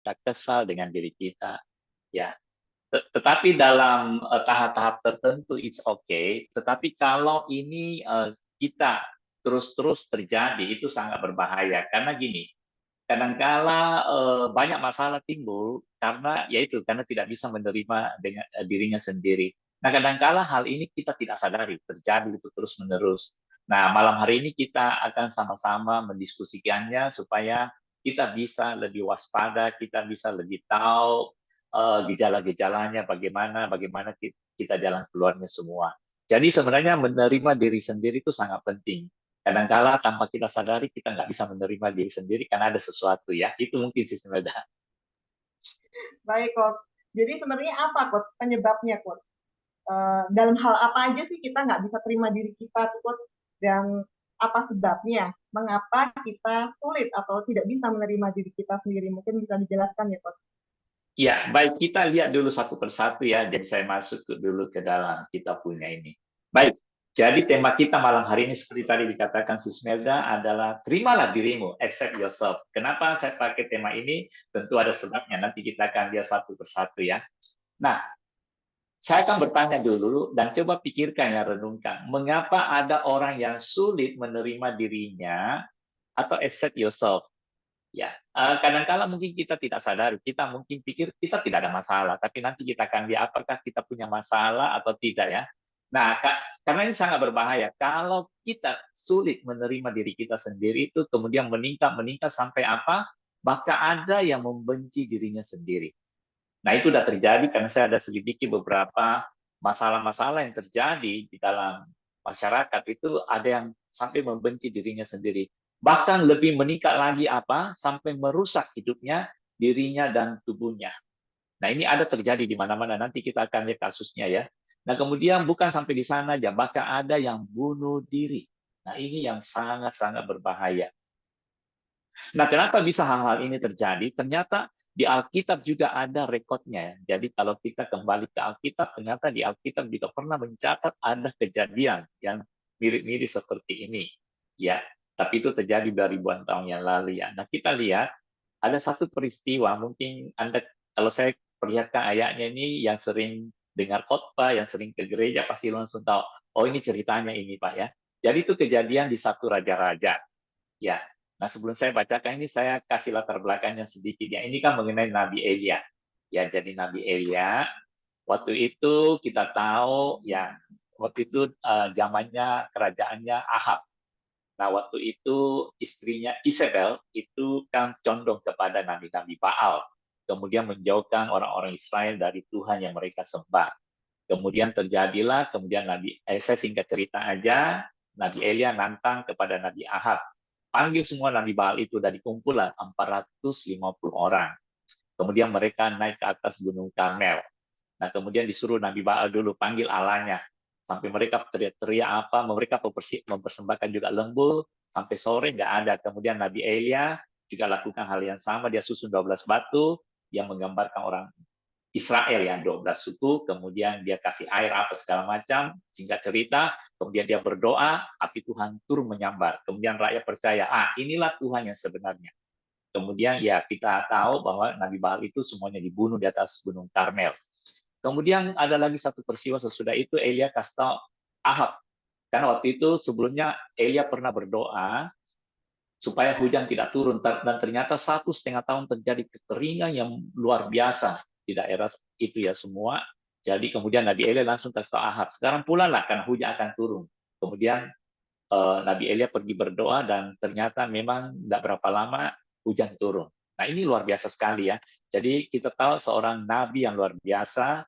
kita kesal dengan diri kita, ya. Tetapi dalam tahap-tahap tertentu it's okay. Tetapi kalau ini kita terus-terus terjadi itu sangat berbahaya karena gini, kadangkala banyak masalah timbul karena yaitu karena tidak bisa menerima dengan dirinya sendiri. Nah, kadangkala hal ini kita tidak sadari terjadi itu terus-menerus. Nah, malam hari ini kita akan sama-sama mendiskusikannya supaya kita bisa lebih waspada, kita bisa lebih tahu gejala-gejalanya bagaimana, bagaimana kita jalan keluarnya semua. Jadi sebenarnya menerima diri sendiri itu sangat penting. Kadangkala tanpa kita sadari kita nggak bisa menerima diri sendiri karena ada sesuatu ya. Itu mungkin sih sebenarnya. Baik, Coach. Jadi sebenarnya apa, Coach, penyebabnya, Coach? Dalam hal apa aja sih kita nggak bisa terima diri kita, Coach? Dan apa sebabnya? Mengapa kita sulit atau tidak bisa menerima diri kita sendiri? Mungkin bisa dijelaskan ya, Coach? Ya, baik kita lihat dulu satu persatu ya. Jadi saya masuk dulu ke dalam kita punya ini. Baik, jadi tema kita malam hari ini seperti tadi dikatakan Sismelda adalah terimalah dirimu, accept yourself. Kenapa saya pakai tema ini? Tentu ada sebabnya. Nanti kita akan lihat satu persatu ya. Nah, saya akan bertanya dulu dan coba pikirkan ya, renungkan. Mengapa ada orang yang sulit menerima dirinya atau accept yourself? Ya, kadang-kala mungkin kita tidak sadar, kita mungkin pikir kita tidak ada masalah, tapi nanti kita akan lihat apakah kita punya masalah atau tidak ya. Nah, karena ini sangat berbahaya. Kalau kita sulit menerima diri kita sendiri itu kemudian meningkat sampai apa? Bahkan ada yang membenci dirinya sendiri. Nah, itu sudah terjadi karena saya ada selidiki beberapa masalah-masalah yang terjadi di dalam masyarakat itu ada yang sampai membenci dirinya sendiri. Bahkan lebih meningkat lagi apa? Sampai merusak hidupnya, dirinya dan tubuhnya. Nah, ini ada terjadi di mana-mana. Nanti kita akan lihat kasusnya ya. Nah, kemudian bukan sampai di sana aja, bahkan ada yang bunuh diri. Nah, ini yang sangat-sangat berbahaya. Nah, kenapa bisa hal-hal ini terjadi? Ternyata di Alkitab juga ada rekodnya. Jadi kalau kita kembali ke Alkitab, ternyata di Alkitab juga pernah mencatat ada kejadian yang mirip-mirip seperti ini. Ya, tapi itu terjadi dari ribuan tahun yang lalu ya. Nah, kita lihat ada satu peristiwa, mungkin Anda kalau saya perlihatkan ayatnya ini yang sering dengar khotbah, yang sering ke gereja pasti langsung tahu, oh ini ceritanya ini Pak ya. Jadi itu kejadian di satu raja-raja. Ya, nah sebelum saya bacakan ini saya kasih latar belakangnya sedikit ya. Ini kan mengenai Nabi Elia. Ya, jadi Nabi Elia waktu itu kita tahu ya waktu itu zamannya kerajaannya Ahab. Nah, waktu itu istrinya Isabel itu kan condong kepada nabi-nabi Baal. Kemudian menjauhkan orang-orang Israel dari Tuhan yang mereka sembah. Kemudian terjadilah, kemudian saya singkat cerita aja, Nabi Elia nantang kepada Nabi Ahab. Panggil semua Nabi Baal itu, dan dikumpul 450 orang. Kemudian mereka naik ke atas Gunung Karmel. Nah, kemudian disuruh Nabi Baal dulu panggil Allahnya. Sampai mereka teriak-teriak apa, mereka mempersembahkan juga lembu, sampai sore nggak ada. Kemudian Nabi Elia juga lakukan hal yang sama, dia susun 12 batu yang menggambarkan orang Israel yang 12 suku, kemudian dia kasih air apa segala macam, singkat cerita, kemudian dia berdoa, api Tuhan turun menyambar. Kemudian rakyat percaya, inilah Tuhan yang sebenarnya. Kemudian ya kita tahu bahwa Nabi Baal itu semuanya dibunuh di atas Gunung Karmel. Kemudian ada lagi satu peristiwa sesudah itu Elia kasih tahu Ahab. Karena waktu itu sebelumnya Elia pernah berdoa supaya hujan tidak turun, dan ternyata 1,5 tahun terjadi kekeringan yang luar biasa di daerah itu ya semua. Jadi kemudian Nabi Elia langsung kasih tahu Ahab, sekarang pulanglah karena hujan akan turun. Kemudian Nabi Elia pergi berdoa dan ternyata memang tidak berapa lama hujan turun. Nah, ini luar biasa sekali ya. Jadi kita tahu seorang nabi yang luar biasa,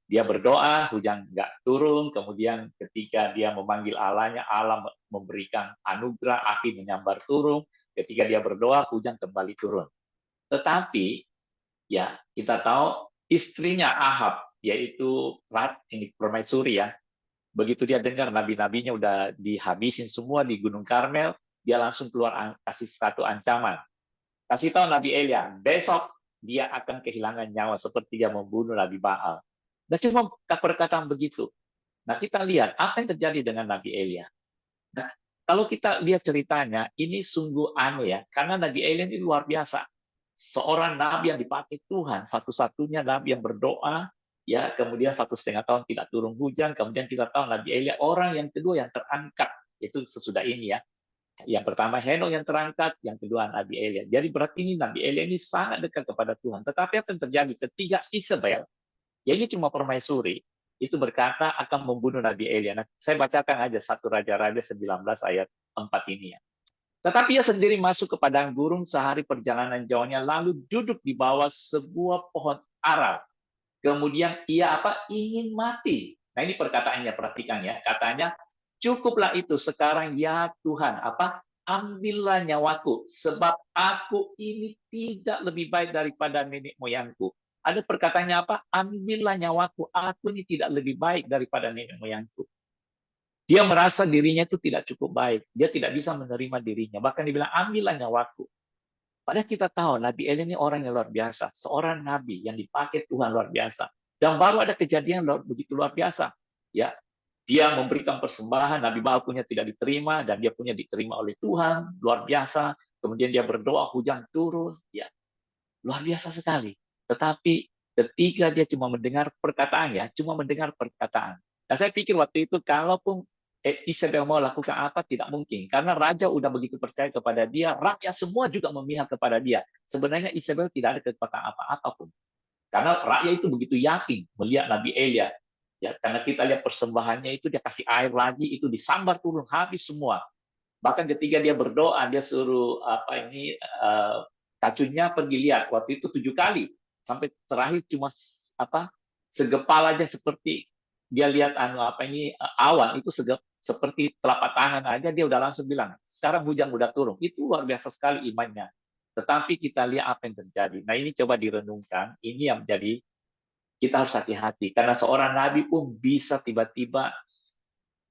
dia berdoa, hujan nggak turun, kemudian ketika dia memanggil Allahnya, Allah memberikan anugerah, api menyambar turun, ketika dia berdoa, hujan kembali turun. Tetapi, ya kita tahu istrinya Ahab, yaitu Rat, ini permaisuri ya, begitu dia dengar nabi-nabinya udah dihabisin semua di Gunung Karmel, dia langsung keluar kasih satu ancaman. Kasih tahu Nabi Elia, besok dia akan kehilangan nyawa seperti dia membunuh Nabi Baal. Nah, cuma perkataan begitu. Nah, kita lihat apa yang terjadi dengan Nabi Elia. Nah, kalau kita lihat ceritanya, ini sungguh aneh ya, karena Nabi Elia ini luar biasa. seorang nabi yang dipakai Tuhan, satu-satunya nabi yang berdoa, ya, kemudian 1,5 tahun tidak turun hujan, kemudian kita tahu Nabi Elia orang yang kedua yang terangkat, itu sesudah ini ya. Yang pertama Henok yang terangkat, yang kedua Nabi Elia. Jadi berarti ini Nabi Elia ini sangat dekat kepada Tuhan. Tetapi apa yang terjadi ketika Isabel, ya ini cuma permaisuri, itu berkata akan membunuh Nabi Elia. Nah, saya bacakan aja 1 Raja-Raja 19 ayat 4 ini ya. Tetapi ia sendiri masuk ke padang gurun sehari perjalanan jauhnya, lalu duduk di bawah sebuah pohon ara. Kemudian ia apa? Ingin mati. Nah ini perkataannya, perhatikan ya. Katanya, cukuplah itu sekarang ya Tuhan. Apa? Ambillah nyawaku, sebab aku ini tidak lebih baik daripada nenek moyangku. Ada perkataannya apa? Ambillah nyawaku, aku ini tidak lebih baik daripada nenek moyangku. Dia merasa dirinya itu tidak cukup baik. Dia tidak bisa menerima dirinya. Bahkan dia bilang, ambillah nyawaku. Padahal kita tahu Nabi Elia ini orang yang luar biasa. Seorang nabi yang dipakai Tuhan luar biasa. Dan baru ada kejadian begitu luar biasa. Ya, dia memberikan persembahan, Nabi Baal punya tidak diterima, dan dia punya diterima oleh Tuhan, luar biasa. Kemudian dia berdoa, hujan turun. Ya, luar biasa sekali. Tetapi ketika dia cuma mendengar perkataan, ya, cuma mendengar perkataan. Nah, saya pikir waktu itu, kalaupun Isabel mau lakukan apa, tidak mungkin. Karena raja udah begitu percaya kepada dia, rakyat semua juga memihak kepada dia. Sebenarnya Isabel tidak ada kekuatan apa-apa pun. Karena rakyat itu begitu yakin melihat Nabi Elia. Ya, karena kita lihat persembahannya itu, dia kasih air lagi, itu disambar turun, habis semua. Bahkan ketika dia berdoa, dia suruh apa ini kacunnya pergi lihat. Waktu itu 7 kali, sampai terakhir cuma apa segepal aja, seperti dia lihat apa ini awan itu seperti telapak tangan aja, dia udah langsung bilang sekarang hujan udah turun. Itu luar biasa sekali imannya. Tetapi kita lihat apa yang terjadi. Nah ini coba direnungkan, ini yang menjadi kita harus hati-hati karena seorang nabi pun bisa tiba-tiba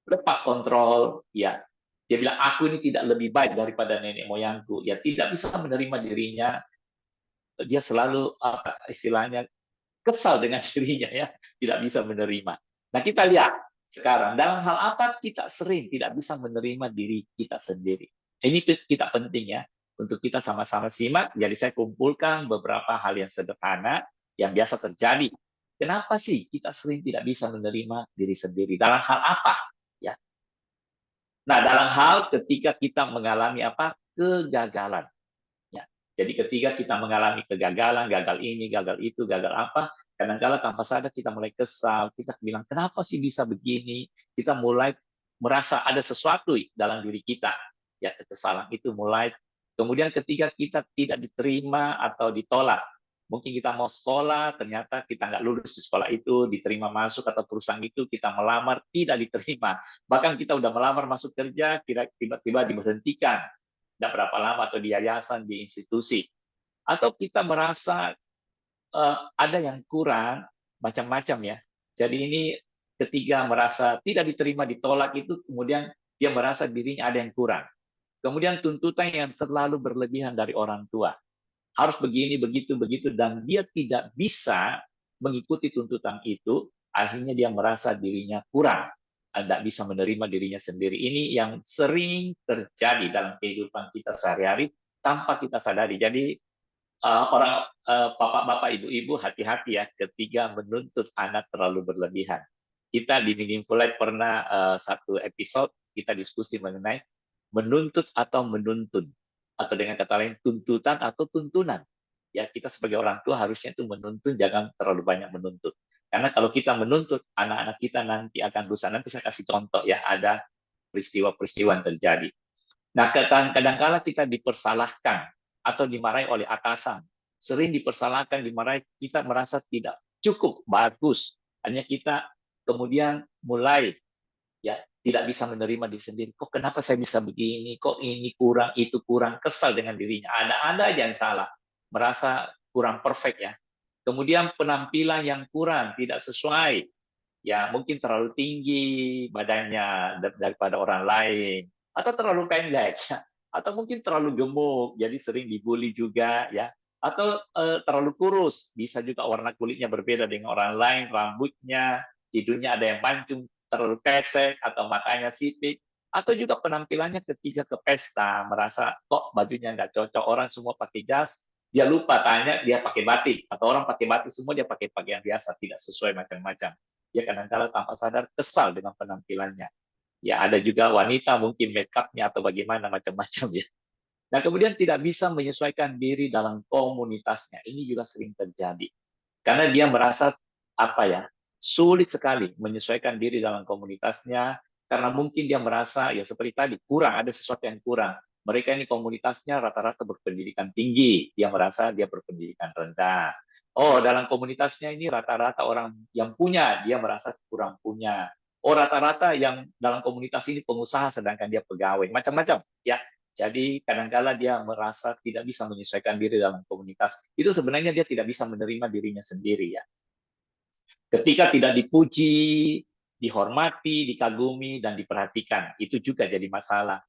lepas kontrol, ya. Dia bilang, aku ini tidak lebih baik daripada nenek moyangku. Ya, tidak bisa menerima dirinya. Dia selalu, apa istilahnya, kesal dengan dirinya, ya. Tidak bisa menerima. Nah, kita lihat sekarang, dalam hal apa kita sering tidak bisa menerima diri kita sendiri. Ini kita penting ya, untuk kita sama-sama simak. Jadi saya kumpulkan beberapa hal yang sederhana, yang biasa terjadi. Kenapa sih kita sering tidak bisa menerima diri sendiri? Dalam hal apa? Ya, nah, dalam hal ketika kita mengalami apa? Kegagalan. Ya. Jadi ketika kita mengalami kegagalan, gagal ini, gagal itu, gagal apa, kadang-kala tanpa sadar kita mulai kesal, kita bilang, kenapa sih bisa begini? Kita mulai merasa ada sesuatu dalam diri kita. Ya, kekesalan itu mulai. Kemudian ketika kita tidak diterima atau ditolak, mungkin kita mau sekolah, ternyata kita nggak lulus di sekolah itu, diterima masuk atau perusahaan itu, kita melamar, tidak diterima. Bahkan kita udah melamar masuk kerja, tiba-tiba diberhentikan. Tidak berapa lama, atau di yayasan, di institusi. Atau kita merasa ada yang kurang, macam-macam ya. Jadi ini ketika merasa tidak diterima, ditolak itu, kemudian dia merasa dirinya ada yang kurang. Kemudian tuntutan yang terlalu berlebihan dari orang tua. Harus begini, begitu, begitu, dan dia tidak bisa mengikuti tuntutan itu, akhirnya dia merasa dirinya kurang, tidak bisa menerima dirinya sendiri. Ini yang sering terjadi dalam kehidupan kita sehari-hari tanpa kita sadari. Jadi orang bapak-bapak, ibu-ibu, hati-hati ya ketika menuntut anak terlalu berlebihan. Kita di Meaningful Life pernah satu episode kita diskusi mengenai menuntut atau menuntun, atau dengan kata lain tuntutan atau tuntunan. Ya, kita sebagai orang tua harusnya itu menuntun, jangan terlalu banyak menuntut. Karena kalau kita menuntut, anak-anak kita nanti akan rusak. Nanti saya kasih contoh ya, ada peristiwa-peristiwa yang terjadi. Nah, kadang-kala kita dipersalahkan atau dimarahi oleh atasan. Sering dipersalahkan, dimarahi, kita merasa tidak cukup bagus. Hanya kita kemudian mulai ya tidak bisa menerima diri sendiri. Kok kenapa saya bisa begini? Kok ini kurang, itu kurang, kesal dengan dirinya. Ada aja yang salah, merasa kurang perfect ya. Kemudian penampilan yang kurang, tidak sesuai. Ya mungkin terlalu tinggi badannya daripada orang lain, atau terlalu pendek, atau mungkin terlalu gemuk, jadi sering dibully juga ya. Atau terlalu kurus, bisa juga warna kulitnya berbeda dengan orang lain, rambutnya, hidungnya ada yang mancung, terlalu pesek, atau matanya sipit, atau juga penampilannya ketika ke pesta, merasa kok bajunya nggak cocok, orang semua pakai jas, Dia lupa tanya, dia pakai batik. Atau orang pakai batik semua, dia pakai pakaian biasa, tidak sesuai macam-macam. Dia kadang-kadang tanpa sadar kesal dengan penampilannya. Ya, ada juga wanita mungkin make up-nya atau bagaimana macam-macam ya. Nah, kemudian tidak bisa menyesuaikan diri dalam komunitasnya. Ini juga sering terjadi. Karena dia merasa apa ya, sulit sekali menyesuaikan diri dalam komunitasnya karena mungkin dia merasa ya seperti tadi kurang, ada sesuatu yang kurang. Mereka ini komunitasnya rata-rata berpendidikan tinggi, dia merasa dia berpendidikan rendah. Oh, dalam komunitasnya ini rata-rata orang yang punya, dia merasa kurang punya. Oh, rata-rata yang dalam komunitas ini pengusaha sedangkan dia pegawai, macam-macam ya. Jadi kadang-kala dia merasa tidak bisa menyesuaikan diri dalam komunitas. Itu sebenarnya dia tidak bisa menerima dirinya sendiri ya. Ketika tidak dipuji, dihormati, dikagumi, dan diperhatikan, itu juga jadi masalah.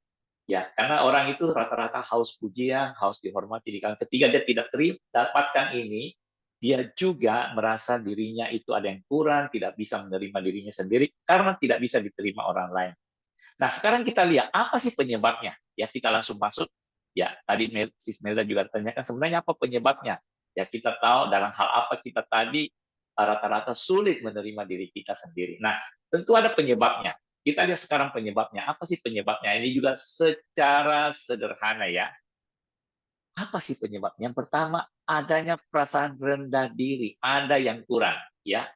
Ya, karena orang itu rata-rata haus pujian, haus dihormati. Ketika dia tidak dapatkan ini, dia juga merasa dirinya itu ada yang kurang, tidak bisa menerima dirinya sendiri, karena tidak bisa diterima orang lain. Nah, sekarang kita lihat apa sih penyebabnya? Ya, kita langsung masuk. Ya, tadi Sis Melda juga tanyakan sebenarnya apa penyebabnya? Ya, kita tahu dalam hal apa kita tadi rata-rata sulit menerima diri kita sendiri. Nah, tentu ada penyebabnya. Kita lihat sekarang penyebabnya. Apa sih penyebabnya? Ini juga secara sederhana ya. Apa sih penyebabnya? Yang pertama, adanya perasaan rendah diri. Ada yang kurang. Ya,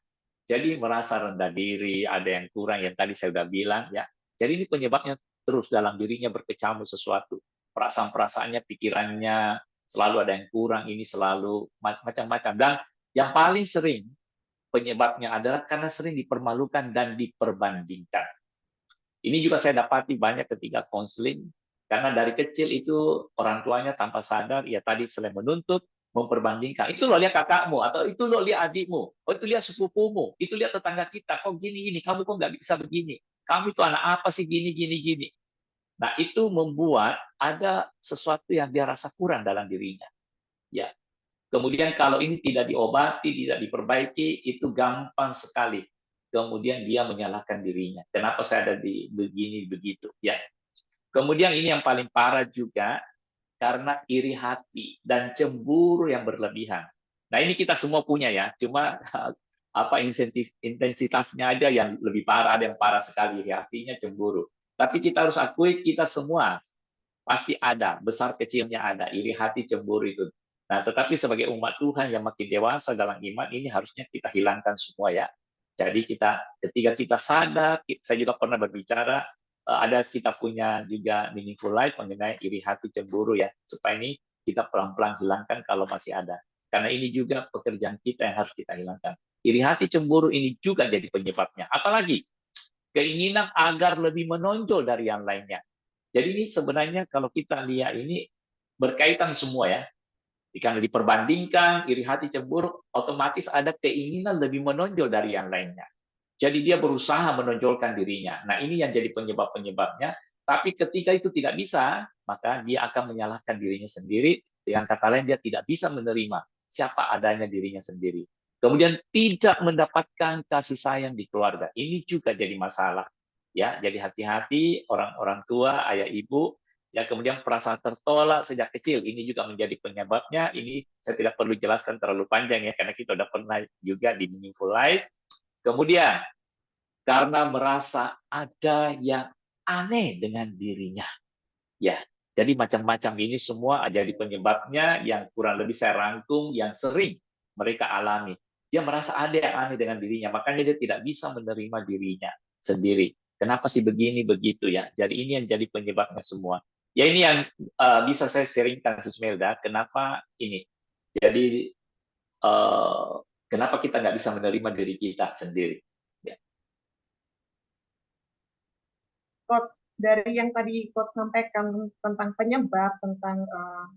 jadi merasa rendah diri, ada yang kurang yang tadi saya sudah bilang ya. Jadi ini penyebabnya terus dalam dirinya berkecamuk sesuatu. Perasaan-perasaannya, pikirannya selalu ada yang kurang, ini selalu macam-macam. Dan yang paling sering penyebabnya adalah karena sering dipermalukan dan diperbandingkan. Ini juga saya dapati banyak ketika konseling, karena dari kecil itu orang tuanya tanpa sadar, ya tadi selain menuntut, memperbandingkan. Itu loh lihat kakakmu, atau itu loh lihat adikmu, oh itu lihat sepupumu, itu lihat tetangga kita, kok gini-gini, kamu kok nggak bisa begini, kamu itu anak apa sih gini-gini-gini. Nah itu membuat ada sesuatu yang dia rasa kurang dalam dirinya. Ya, kemudian kalau ini tidak diobati, tidak diperbaiki, itu gampang sekali. Kemudian dia menyalahkan dirinya. Kenapa saya ada di begini begitu? Ya. Kemudian ini yang paling parah juga karena iri hati dan cemburu yang berlebihan. Nah ini kita semua punya ya. Cuma apa intensitasnya aja yang lebih parah, ada yang parah sekali iri hatinya cemburu. Tapi kita harus akui kita semua pasti ada, besar kecilnya ada, iri hati cemburu itu. Nah, tetapi sebagai umat Tuhan yang makin dewasa dalam iman, ini harusnya kita hilangkan semua ya. Jadi ketika kita sadar, saya juga pernah berbicara, ada kita punya juga meaningful life mengenai iri hati cemburu ya, supaya ini kita pelan-pelan hilangkan kalau masih ada. Karena ini juga pekerjaan kita yang harus kita hilangkan. Iri hati cemburu ini juga jadi penyebabnya. Apalagi keinginan agar lebih menonjol dari yang lainnya. Jadi ini sebenarnya kalau kita lihat ini berkaitan semua ya. Karena diperbandingkan, iri hati cemburu, otomatis ada keinginan lebih menonjol dari yang lainnya. Jadi dia berusaha menonjolkan dirinya. Nah ini yang jadi penyebab-penyebabnya. Tapi ketika itu tidak bisa, maka dia akan menyalahkan dirinya sendiri. Dengan kata lain, dia tidak bisa menerima siapa adanya dirinya sendiri. Kemudian tidak mendapatkan kasih sayang di keluarga. Ini juga jadi masalah. Ya, jadi hati-hati orang-orang tua, ayah ibu, ya kemudian perasaan tertolak sejak kecil. Ini juga menjadi penyebabnya. Ini saya tidak perlu jelaskan terlalu panjang ya, karena kita sudah pernah juga di Meaningful Life. Kemudian karena merasa ada yang aneh dengan dirinya. Ya, jadi macam-macam ini semua jadi penyebabnya yang kurang lebih saya rangkum yang sering mereka alami. Dia merasa ada yang aneh dengan dirinya, makanya dia tidak bisa menerima dirinya sendiri. Kenapa sih begini begitu ya? Jadi ini yang jadi penyebabnya semua. Ya ini yang bisa saya sharingkan Susmelda. Kenapa ini? Jadi kenapa kita nggak bisa menerima diri kita sendiri? Ya. Coach, dari yang tadi Coach sampaikan tentang penyebab, tentang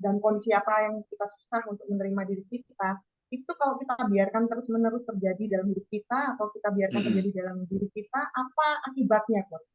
dan kondisi apa yang kita susah untuk menerima diri kita, itu kalau kita biarkan terus-menerus terjadi dalam hidup kita atau kita biarkan terjadi dalam diri kita, apa akibatnya, Coach?